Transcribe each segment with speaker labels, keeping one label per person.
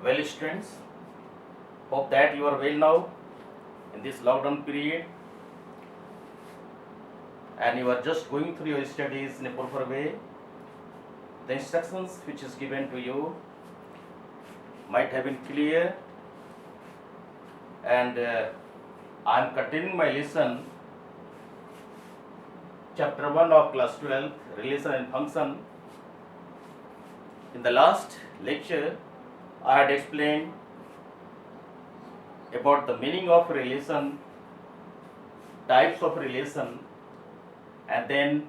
Speaker 1: Well, students, hope that you are well now in this lockdown period and you are just going through your studies in a proper way. The instructions which is given to you might have been clear, and I am continuing my lesson, chapter 1 of class 12, relation and function. In the last lecture, I had explained about the meaning of relation, types of relation, and then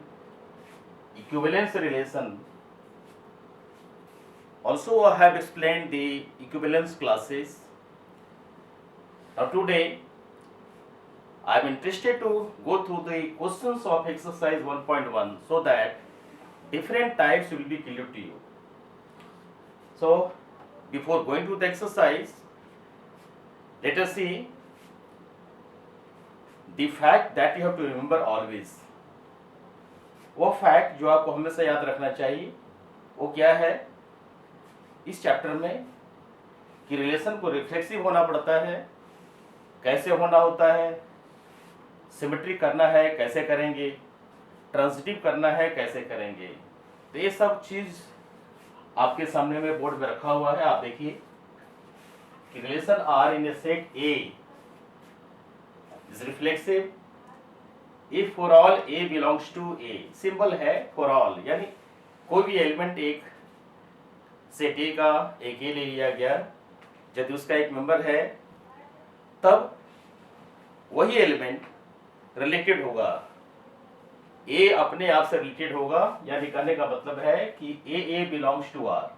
Speaker 1: equivalence relation. Also, I have explained the equivalence classes. Now today, I am interested to go through the questions of exercise 1.1 so that different types will be clear to you. So, before going to the exercise, let us see the fact that you have to remember always. वो fact जो आपको हमेशा याद रखना चाहिए वो क्या है इस चैप्टर में कि रिलेशन को रिफ्लेक्सिव होना पड़ता है, कैसे होना होता है, सिमेट्री करना है कैसे करेंगे, ट्रांजिटिव करना है कैसे करेंगे। तो ये सब चीज़ आपके सामने में बोर्ड में रखा हुआ है। आप देखिए कि relation R in A set A is reflexive if for all A belongs to A. Symbol है फॉर ऑल, यानी कोई भी एलिमेंट एक सेट ए का एक ए ले लिया गया, यदि उसका एक मेंबर है तब वही एलिमेंट रिलेटेड होगा, ए अपने आप से रिलेटेड होगा। यानी कहने का मतलब है कि ए बिलोंग्स टू आर।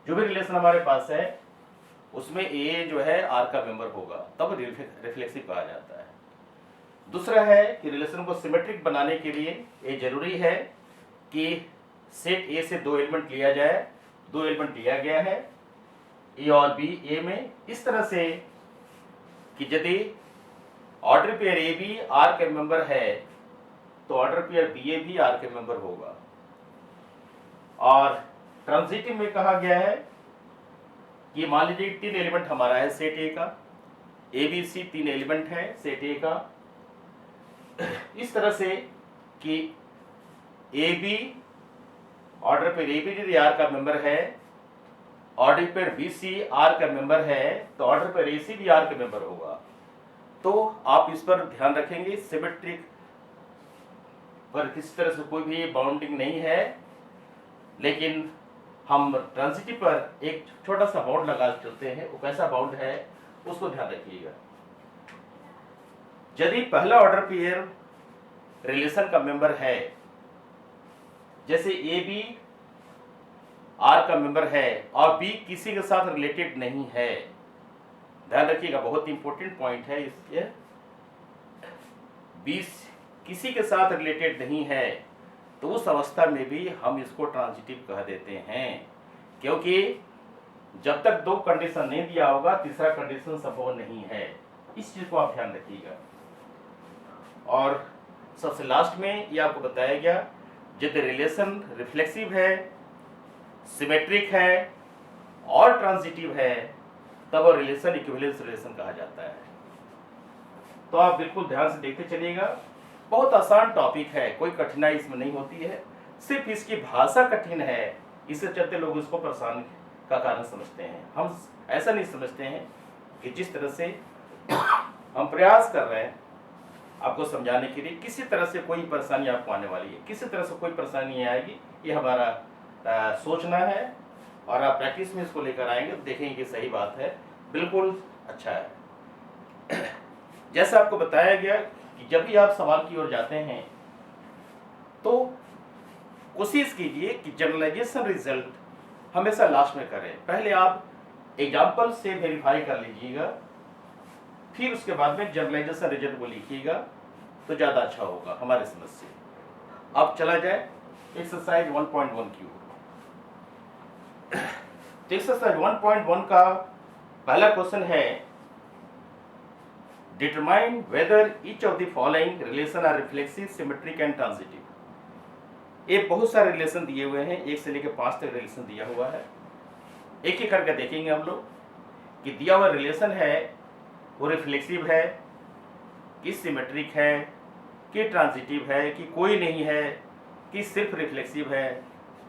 Speaker 1: जो भी रिलेशन हमारे पास है उसमें ए जो है आर का मेंबर होगा, तब रिफ्लेक्सिव कहा जाता है। दूसरा है कि रिलेशन को सिमेट्रिक बनाने के लिए ये जरूरी है कि सेट ए से दो एलिमेंट लिया जाए। दो एलिमेंट लिया गया है ए और बी, ए में इस तरह से कि यदि order pair A B R के मेंबर है तो ऑर्डर पेयर बी ए भी आर के मेंबर होगा। और ट्रांजिटिव में कहा गया है कि मान लीजिए तीन एलिमेंट हमारा है सेट ए का, ए बी सी तीन एलिमेंट है सेट ए का, इस तरह से कि A B order pair A B यदि आर का मेंबर है, order pair B C R का मेंबर है तो ऑर्डर पेयर ए सी भी आर का मेंबर होगा। तो आप इस पर ध्यान रखेंगे, सिमेट्रिक पर किसी तरह से कोई भी बाउंडिंग नहीं है, लेकिन हम ट्रांजिटिव पर एक छोटा सा बाउंड लगा चलते हैं। वो कैसा बाउंड है उसको ध्यान रखिएगा। यदि पहला ऑर्डर पेयर रिलेशन का मेंबर है, जैसे ए बी आर का मेंबर है और बी किसी के साथ रिलेटेड नहीं है, ध्यान रखिएगा, बहुत इंपॉर्टेंट पॉइंट है इसके, बी किसी के साथ रिलेटेड नहीं है तो उस अवस्था में भी हम इसको ट्रांजिटिव कह देते हैं, क्योंकि जब तक दो कंडीशन नहीं दिया होगा तीसरा कंडीशन संभव नहीं है। इस चीज को आप ध्यान रखिएगा। और सबसे लास्ट में ये आपको बताया गया यदि रिलेशन रिफ्लेक्सिव है, सिमेट्रिक है और ट्रांजिटिव है तब वो रिलेशन इक्विवेलेंस रिलेशन कहा जाता है। तो आप बिल्कुल ध्यान से देखते चलिएगा। बहुत आसान टॉपिक है, कोई कठिनाई इसमें नहीं होती है, सिर्फ इसकी भाषा कठिन है, इससे चलते लोग इसको परेशान का कारण समझते हैं। हम ऐसा नहीं समझते हैं कि जिस तरह से हम प्रयास कर रहे हैं आपको समझाने के लिए, किसी तरह से कोई परेशानी आपको आने वाली है, किसी तरह से कोई परेशानी नहीं आएगी। ये हमारा सोचना है और आप प्रैक्टिस में इसको लेकर आएंगे तो देखेंगे कि सही बात है, बिल्कुल अच्छा है। जैसा आपको बताया गया कि जब भी आप सवाल की ओर जाते हैं तो कोशिश कीजिए कि जनरलाइजेशन रिजल्ट हमेशा लास्ट में करें। पहले आप एग्जाम्पल से वेरीफाई कर लीजिएगा, फिर उसके बाद में जनरलाइजेशन रिजल्ट को लिखिएगा तो ज़्यादा अच्छा होगा हमारे समझ से। अब चला जाए एक्सरसाइज 1.1 की ओर। तो एक्सरसाइज 1.1 का पहला क्वेश्चन है determine whether each of the following relation are reflexive, symmetric and transitive. ये बहुत सारे रिलेशन दिए हुए हैं, 1 से लेकर 5 तक रिलेशन दिया हुआ है। एक एक करके देखेंगे हम लोग कि दिया हुआ रिलेशन है वो रिफ्लेक्सिव है कि सिमेट्रिक है कि ट्रांजिटिव है कि कोई नहीं है कि सिर्फ रिफ्लेक्सिव है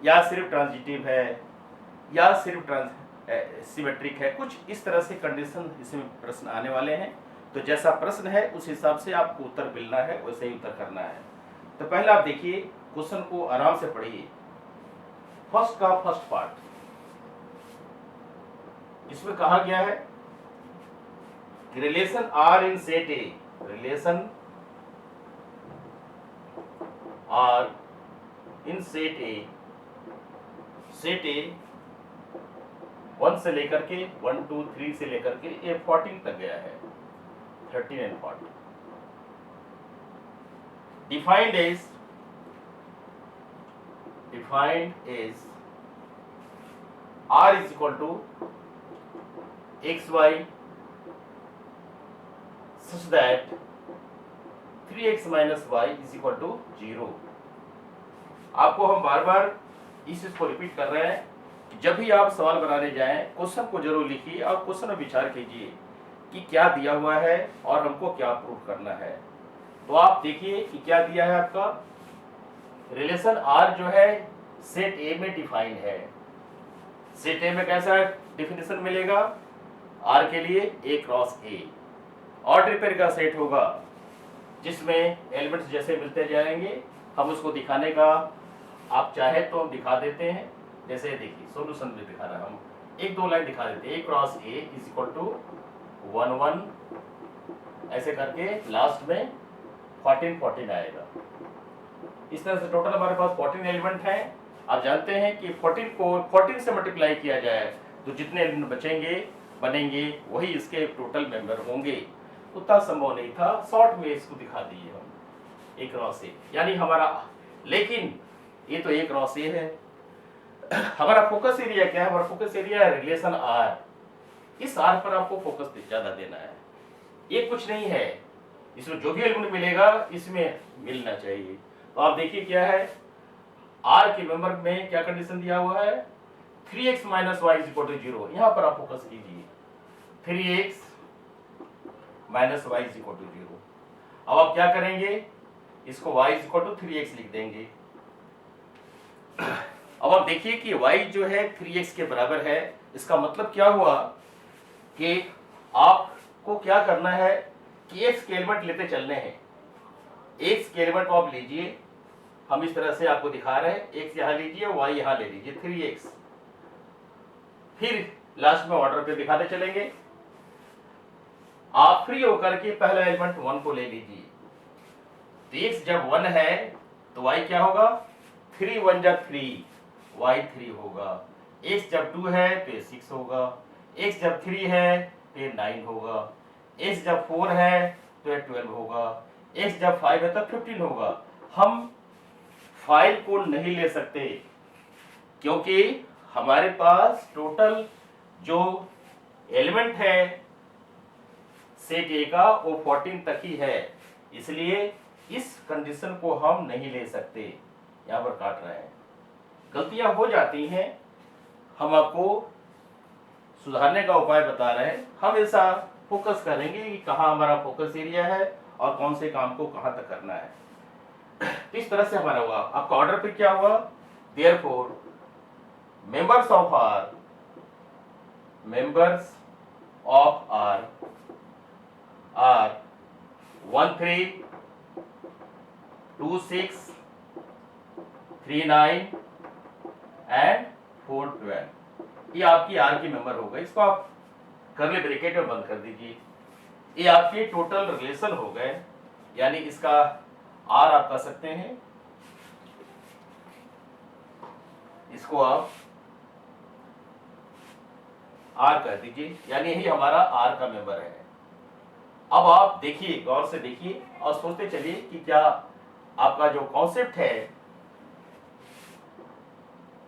Speaker 1: या सिर्फ ट्रांजिटिव है या सिर्फ सिमेट्रिक है। कुछ इस तरह से कंडीशन इसमें प्रश्न आने वाले हैं। तो जैसा प्रश्न है उस हिसाब से आपको उत्तर मिलना है, वैसे ही उत्तर करना है। तो पहले आप देखिए, क्वेश्चन को आराम से पढ़िए। फर्स्ट का फर्स्ट पार्ट, इसमें कहा गया है relation R in set A, relation R in set A, set A 1 से लेकर के 1 2 3 से लेकर के ये 14 तक गया है, 13 and 14। Defined as R is equal to xy such that 3x minus y is equal to 0। आपको हम बार बार इस चीज को रिपीट कर रहे हैं कि जब भी आप सवाल बनाने जाएं, क्वेश्चन को जरूर लिखिए और क्वेश्चन में विचार कीजिए कि क्या दिया हुआ है और हमको क्या प्रूव करना है। तो आप देखिए कि क्या दिया है आपका, रिलेशन R जो है सेट ए में डिफाइन है। सेट ए में कैसा डिफिनेशन मिलेगा, R के लिए A cross A order pair का सेट होगा जिसमें एलिमेंट्स जैसे मिलते जाएंगे। हम उसको दिखाने का आप चाहे तो हम दिखा देते हैं, जैसे देखिए सॉल्यूशन में दिखा रहा हूं, एक दो लाइन दिखा देते हैं। A cross A is equal to 1 1 ऐसे करके लास्ट में 14 14 आएगा। इस तरह से टोटल हमारे पास 14 एलिमेंट हैं। आप जानते हैं कि 14 को 14 से मल्टीप्लाई किया जाए तो जितने एलिमेंट बचेंगे बनेंगे वही इसके टोटल मेंबर होंगे। उतना संभव नहीं था, शॉर्ट में इसको दिखा दिए हम एक क्रॉस ए, यानी हमारा, लेकिन ये तो एक क्रॉस ए है। हमारा फोकस एरिया क्या है, हमारा फोकस एरिया है रिलेशन आर। इस आर पर आपको फोकस ज्यादा देना है, ये कुछ नहीं है, इसमें जो भी एलिमेंट मिलेगा इसमें मिलना चाहिए। तो आप देखिए क्या है, आर के मेंबर में क्या कंडीशन दिया हुआ है, 3x minus Y is equal to 0। यहां पर आप फोकस कीजिए, 3x minus Y is equal to 0। अब आप क्या करेंगे, इसको y is equal to 3x लिख देंगे। अब आप देखिए कि y जो है 3x के बराबर है। इसका मतलब क्या हुआ कि आपको क्या करना है कि x के एलिमेंट लेते चलने हैं। x के एलिमेंट को आप लीजिए, हम इस तरह से आपको दिखा रहे हैं, x यहां लीजिए, y यहां ले लीजिए, 3x। फिर लास्ट में ऑर्डर पे दिखाते चलेंगे। आप फ्री होकर के पहला एलिमेंट 1 को ले लीजिए। तो x जब 1 है तो y क्या होगा, 3 1 जब 3, y 3 होगा। x जब 2 है तो ये 6 होगा। x जब 3 है तो ये 9 होगा। x जब 4 है तो ये 12 होगा। x जब 5 है तो 15 होगा। हम 5 को नहीं ले सकते क्योंकि हमारे पास टोटल जो एलिमेंट है सेट ए का वो 14 तक ही है, इसलिए इस कंडीशन को हम नहीं ले सकते। यहां पर काट रहे हैं, गलतियां हो जाती हैं, हम आपको सुधारने का उपाय बता रहे हैं। हम ऐसा फोकस करेंगे कि कहां हमारा फोकस एरिया है और कौन से काम को कहां तक करना है। तो इस तरह से हमारा हुआ। आपका ऑर्डर पे क्या हुआ, therefore members of R R 1 3 2 6 3 9 and 4 12। ये आपकी आर की मेंबर हो गए। इसको आप कर्ली ब्रैकेट में बंद कर दीजिए। ये आपके टोटल रिलेशन हो गए, यानी इसका आर आप कह सकते हैं, इसको आप आर कह दीजिए, यानी यही हमारा आर का मेंबर है। अब आप देखिए, गौर से देखिए और सोचते चलिए कि क्या आपका जो कॉन्सेप्ट है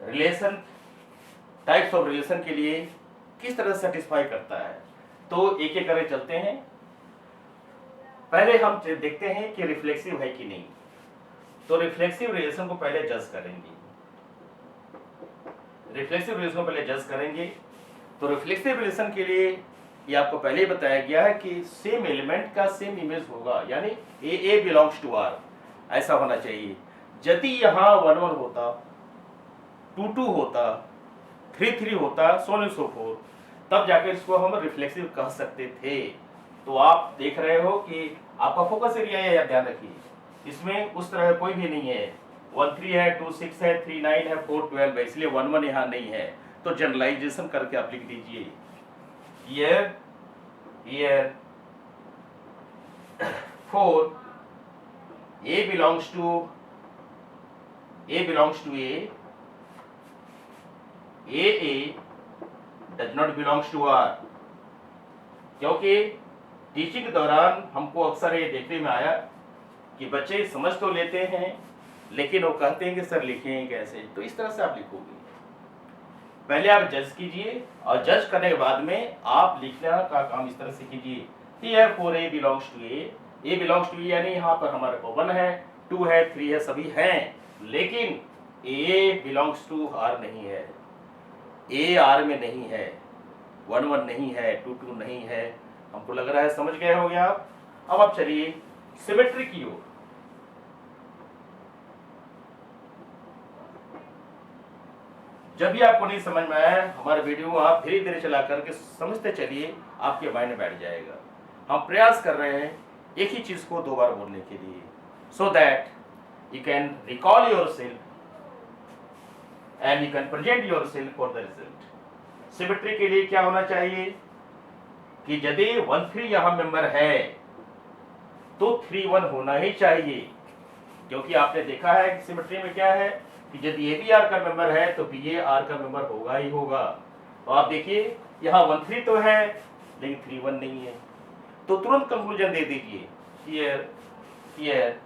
Speaker 1: रिलेशन, टाइप्स ऑफ रिलेशन के लिए किस तरह सेटिस्फाई करता है। तो एक एक करके चलते हैं। पहले हम देखते हैं कि रिफ्लेक्सिव है कि नहीं। तो रिफ्लेक्सिव रिलेशन को पहले जज करेंगे। रिफ्लेक्सिव रिलेशन को पहले जज करेंगे। तो रिफ्लेक्सिव रिलेशन के लिए ये आपको पहले ही बताया गया है कि सेम एलिमेंट का सेम इमेज होगा, यानी ए बिलोंग्स टू आर, ऐसा होना चाहिए। यदि यहाँ 1 1 होता, 2 2 होता, 3 3 होता, so on and so fourth, तब जाकर इसको हम रिफ्लेक्सिव कह सकते थे। तो आप देख रहे हो कि आपका फोकस एरिया है, या ध्यान रखिए, इसमें उस तरह कोई भी नहीं है। 1 3 है, 2 6 है, 3 9 है, 4 12 है, इसलिए 1 1 यहाँ नहीं है। तो जनरलाइजेशन करके आप लिख दीजिए here 4 A belongs to A does not belongs to R। क्योंकि टीचिंग के दौरान हमको अक्सर ये देखने में आया कि बच्चे समझ तो लेते हैं, लेकिन वो कहते हैं कि सर लिखें कैसे। तो इस तरह से आप लिखोगे, पहले आप जज कीजिए और जज करने के बाद में आप लिखने का काम इस तरह से कीजिए। Here 4A belongs to A belongs to A यानी यहाँ पर हमारे को 1 है, 2 है, 3 है, सभी हैं, लेकिन A belongs to R नहीं है, A R में नहीं है, 1 1 नहीं है, 2 2 नहीं है। हमको लग रहा है समझ गए होंगे आप। अब आप चलिए सिमेट्री की ओर। जब भी आपको नहीं समझ में आया हमारे वीडियो आप धीरे धीरे चला करके समझते चलिए, आपके माइंड में बैठ जाएगा। हम प्रयास कर रहे हैं एक ही चीज को 2 बार बोलने के लिए, so that you can recall your self and you can present your self for the result. Symmetry के लिए क्या होना चाहिए कि यदि 1 3 यहाँ मेंबर है तो 3 1 होना ही चाहिए, क्योंकि आपने देखा है कि सिमेट्री में क्या है कि यदि ए बी आर का मेंबर है तो बी ए आर का मेंबर होगा ही होगा। तो आप देखिए यहाँ 1 3 तो है लेकिन 3 1 नहीं है, तो तुरंत कंक्लूजन दे दीजिए here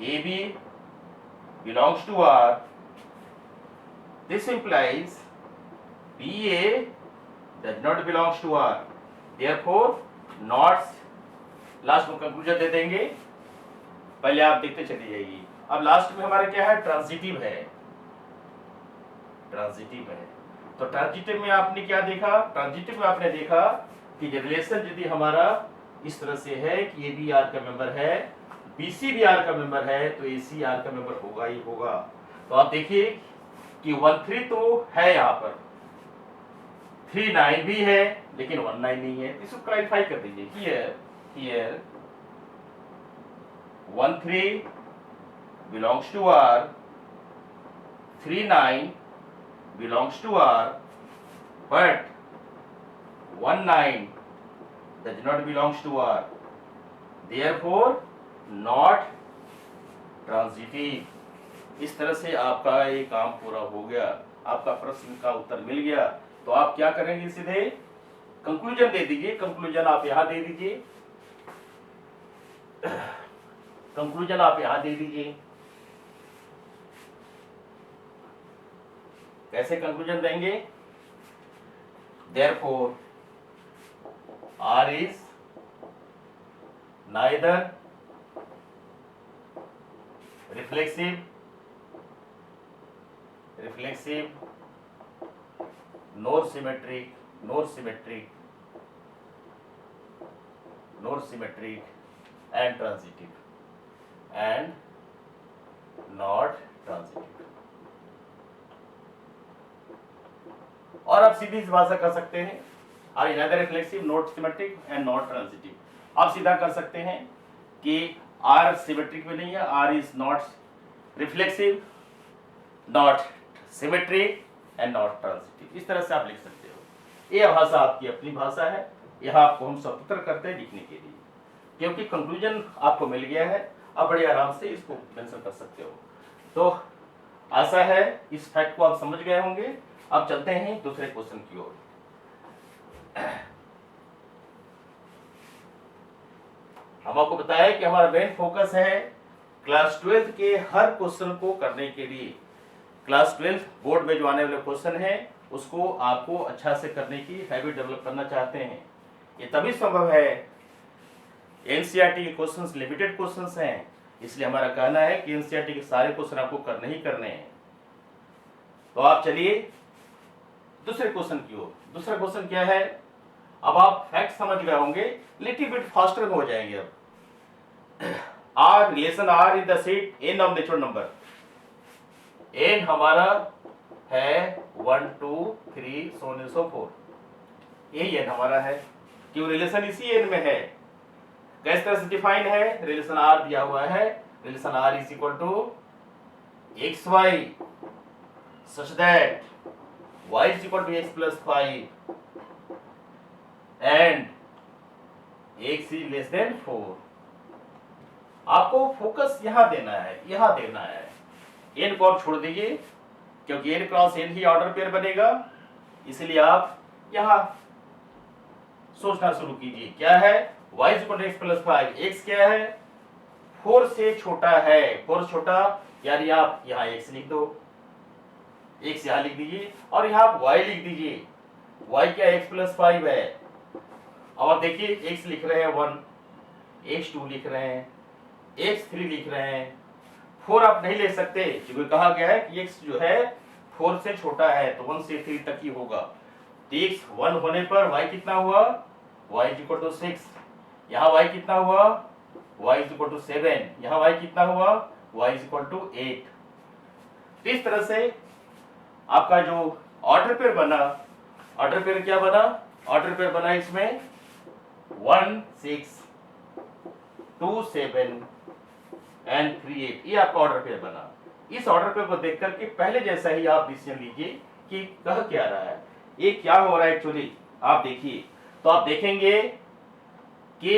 Speaker 1: A B belongs to R, this implies B A does not belongs to R, therefore not। Last में कंक्लूजन दे देंगे, पहले आप देखते चले जाइए। अब लास्ट में हमारा क्या है, ट्रांजिटिव है, ट्रांजिटिव है। तो ट्रांजिटिव में आपने क्या देखा, ट्रांजिटिव में आपने देखा कि रिलेशन यदि हमारा इस तरह से है कि ए बी आर का मेंबर है, बी सी भी आर का मेंबर है, तो ए सी आर का मेंबर होगा ही होगा। तो आप देखिए कि 1 3 तो है, यहाँ पर 3 9 भी है लेकिन 1 9 नहीं है। इसको क्लैरिफाई कर दीजिए। Here 1 3 belongs to R, 3 9 belongs to R, but 1 9 does not belongs to R, therefore not transitive। इस तरह से आपका ये काम पूरा हो गया, आपका प्रश्न का उत्तर मिल गया। तो आप क्या करेंगे, सीधे कंक्लूजन दे दीजिए। कंक्लूजन आप यहां दे दीजिए, कंक्लूजन आप यहां दे दीजिए। कैसे कंक्लूजन देंगे, therefore R is neither reflexive nor symmetric and transitive and not transitive। और आप सीधी भाषा कर सकते हैं, R is neither reflexive not symmetric and not transitive. आप सीधा कर सकते हैं कि आर सिमेट्रिक में नहीं है, R is not reflexive not symmetric and not transitive. इस तरह से आप लिख सकते हो। ये भाषा आपकी अपनी भाषा है, यहाँ आपको हम स्वतंत्र करते हैं लिखने के लिए, क्योंकि कंक्लूजन आपको मिल गया है। अब बड़े आराम से इसको मेंशन कर सकते हो। तो आशा है इस फैक्ट को आप समझ गए होंगे। अब चलते हैं दूसरे क्वेश्चन की ओर। हम आपको बताया कि हमारा मेन फोकस है क्लास 12 के हर क्वेश्चन को करने के लिए। क्लास 12 बोर्ड में जो आने वाले क्वेश्चन है उसको आपको अच्छा से करने की हैबिट डेवलप करना चाहते हैं। ये तभी संभव है, एनसीईआरटी के क्वेश्चंस लिमिटेड क्वेश्चंस हैं, इसलिए हमारा कहना है कि एनसीईआरटी के सारे क्वेश्चन आपको करने ही करने हैं। तो आप चलिए दूसरे क्वेश्चन की ओर। दूसरा क्वेश्चन क्या है, अब आप फैक्ट समझ गए होंगे, लिटिल बिट फास्टर में हो जाएंगे। अब R relation R in the set N of natural number. N हमारा है 1 2 3 so on and so forth, यही एन हमारा है, क्यों रिलेशन इसी एन में है। किस तरह से डिफाइन है, रिलेशन आर दिया हुआ है, relation R is equal to x y such that y is equal to x plus 5 and x is less than 4। आपको फोकस यहां देना है, यहां देना है। n को आप छोड़ दीजिए, क्योंकि n क्रॉस n ही ऑर्डर पेयर बनेगा, इसलिए आप यहां सोचना शुरू कीजिए। क्या है, y is equal to x plus 5, x क्या है, 4 से छोटा है, 4 छोटा यानी आप यहां x लिख दो, x यहां लिख दीजिए और यहां आप y लिख दीजिए। y क्या x प्लस 5 है। अब आप देखिए x लिख रहे हैं 1, x2 लिख रहे हैं, x3 लिख रहे हैं, 4 आप नहीं ले सकते क्योंकि कहा गया है कि x जो है 4 से छोटा है, तो 1 से 3 तक ही होगा। तो x 1 होने पर y कितना हुआ, y इज इक्वल टू 6, यहाँ y कितना हुआ, y इज इक्वल टू 7, यहाँ y कितना हुआ, y इज इक्वल टू 8। इस तरह से आपका जो ऑर्डर पेयर बना, ऑर्डर पेयर क्या बना, ऑर्डर पेयर बना इसमें 1 6 2 7 एंड 3 8, ये आपका ऑर्डर पेयर बना। इस ऑर्डर पेयर को देख करके पहले जैसा ही आप डिसीजन लीजिए कि कह क्या रहा है, ये क्या हो रहा है एक्चुअली। आप देखिए तो आप देखेंगे कि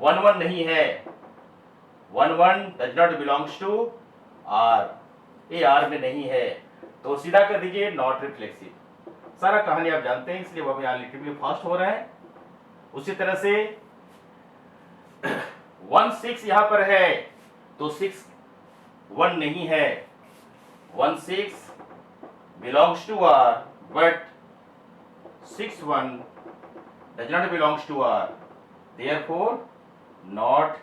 Speaker 1: 1 1 नहीं है, 1 1 does not belongs to R, ये आर में नहीं है, तो सीधा कर दीजिए नॉट रिफ्लेक्सिव। सारा कहानी आप जानते हैं, इसलिए वो यहाँ लिटिल फास्ट हो रहा है। उसी तरह से 1 6 यहां पर है, तो 6 1 नहीं है, 1 6 belongs to R but 6 1 does not belongs to R, therefore not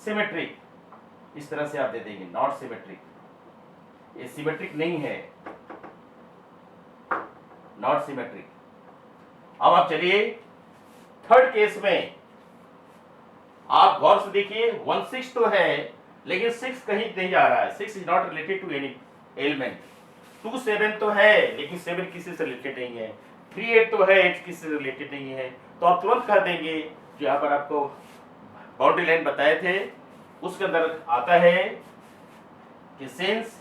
Speaker 1: symmetric. इस तरह से आप दे देंगे नॉट सिमेट्रिक, ये सिमेट्रिक नहीं है, नॉट सिमेट्रिक। अब आप चलिए थर्ड केस में, आप गौर से देखिए 1 6 तो है लेकिन 6 कहीं नहीं जा रहा है, 6 is not related to any element. 2 7 तो है लेकिन 7 किसी से रिलेटेड नहीं है, 3 8 तो है, 8 किसी से रिलेटेड नहीं है। तो आप तुरंत कह देंगे, जो यहाँ पर आपको बाउंड्री लाइन बताए थे उसके अंदर आता है कि since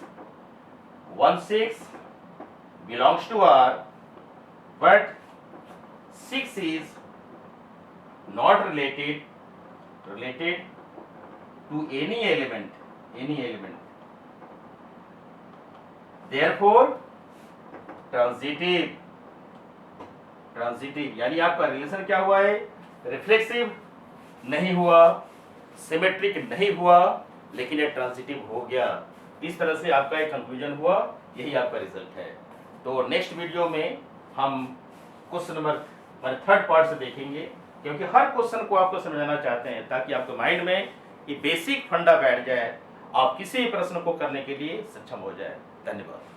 Speaker 1: 1 6 belongs to R but 6 is not related to any element, therefore transitive यानी आपका रिलेशन क्या हुआ है, रिफ्लेक्सिव नहीं हुआ, सिमेट्रिक नहीं हुआ, लेकिन ये ट्रांजिटिव हो गया। इस तरह से आपका एक कंक्लूजन हुआ, यही आपका रिजल्ट है। तो नेक्स्ट वीडियो में हम क्वेश्चन नंबर थर्ड पार्ट से देखेंगे, क्योंकि हर क्वेश्चन को आपको समझाना चाहते हैं ताकि आपके माइंड में ये बेसिक फंडा बैठ जाए, आप किसी प्रश्न को करने के लिए सक्षम हो जाए। धन्यवाद।